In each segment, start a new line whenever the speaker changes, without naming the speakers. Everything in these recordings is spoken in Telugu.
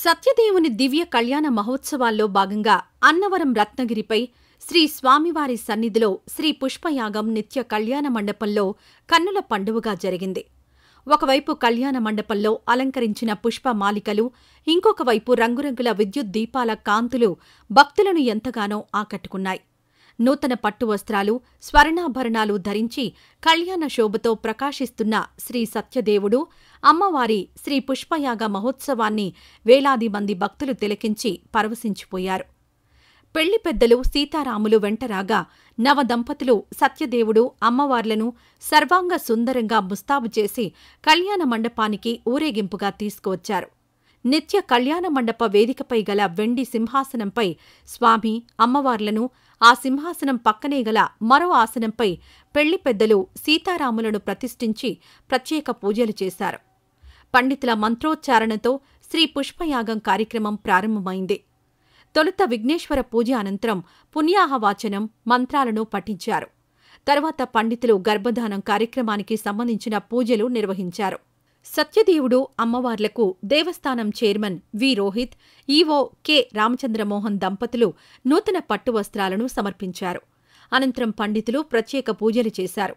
సత్యదేవుని దివ్య కళ్యాణ మహోత్సవాల్లో భాగంగా అన్నవరం రత్నగిరిపై శ్రీ స్వామివారి సన్నిధిలో శ్రీ పుష్పయాగం నిత్య కళ్యాణ మండపంలో కన్నుల పండువగా జరిగింది. ఒకవైపు కళ్యాణ మండపంలో అలంకరించిన పుష్పమాలికలు, ఇంకొక వైపు రంగురంగుల విద్యుత్ దీపాల కాంతులు భక్తులను ఎంతగానో ఆకట్టుకున్నాయి. నూతన పట్టు వస్త్రాలు, స్వర్ణాభరణాలు ధరించి కళ్యాణ శోభతో ప్రకాశిస్తున్న శ్రీ సత్యదేవుడు, అమ్మవారి శ్రీ పుష్పయాగ మహోత్సవాన్ని వేలాది మంది భక్తులు తిలకించి పరవశించిపోయారు. పెళ్లి పెద్దలు సీతారాములు వెంటరాగా నవదంపతులు సత్యదేవుడు, అమ్మవార్లను సర్వాంగ సుందరంగా ముస్తాబు చేసి కళ్యాణ మండపానికి ఊరేగింపుగా తీసుకువచ్చారు. నిత్య కళ్యాణ మండప వేదికపై గల వెండి సింహాసనంపై స్వామి, అమ్మవార్లను, ఆ సింహాసనం పక్కనే గల మరో ఆసనంపై పెళ్లి పెద్దలు సీతారాములను ప్రతిష్ఠించి ప్రత్యేక పూజలు చేశారు. పండితుల మంత్రోచ్చారణతో శ్రీ పుష్పయాగం కార్యక్రమం ప్రారంభమైంది. తొలుత విఘ్నేశ్వర పూజ అనంతరం పుణ్యాహవాచనం, మంత్రాలను పఠించారు. తరువాత పండితులు గర్భధానం కార్యక్రమానికి సంబంధించిన పూజలు నిర్వహించారు. సత్యదేవుడు, అమ్మవార్లకు దేవస్థానం చైర్మన్ వి. Rohit, EO K. రామచంద్రమోహన్ దంపతులు నూతన పట్టు వస్త్రాలను సమర్పించారు. అనంతరం పండితులు ప్రత్యేక పూజలు చేశారు.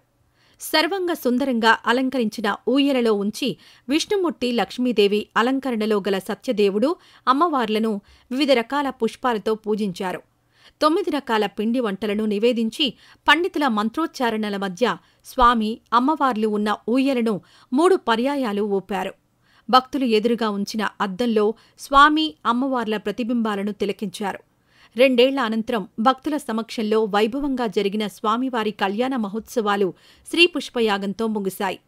సర్వంగ సుందరంగా అలంకరించిన ఊయలలో ఉంచి విష్ణుమూర్తి, లక్ష్మీదేవి అలంకరణలో గల సత్యదేవుడు, అమ్మవార్లను వివిధ రకాల పుష్పాలతో పూజించారు. 9 రకాల పిండి వంటలను నివేదించి పండితుల మంత్రోచ్చారణల మధ్య స్వామి, అమ్మవార్లు ఉన్న ఊయలను 3 పర్యాయాలు ఊపారు. భక్తులు ఎదురుగా ఉంచిన అద్దంలో స్వామి, అమ్మవార్ల ప్రతిబింబాలను తిలకించారు. 2 ఏళ్ల అనంతరం భక్తుల సమక్షంలో వైభవంగా జరిగిన స్వామివారి కళ్యాణ మహోత్సవాలు శ్రీ పుష్పయాగంతో ముగిశాయి.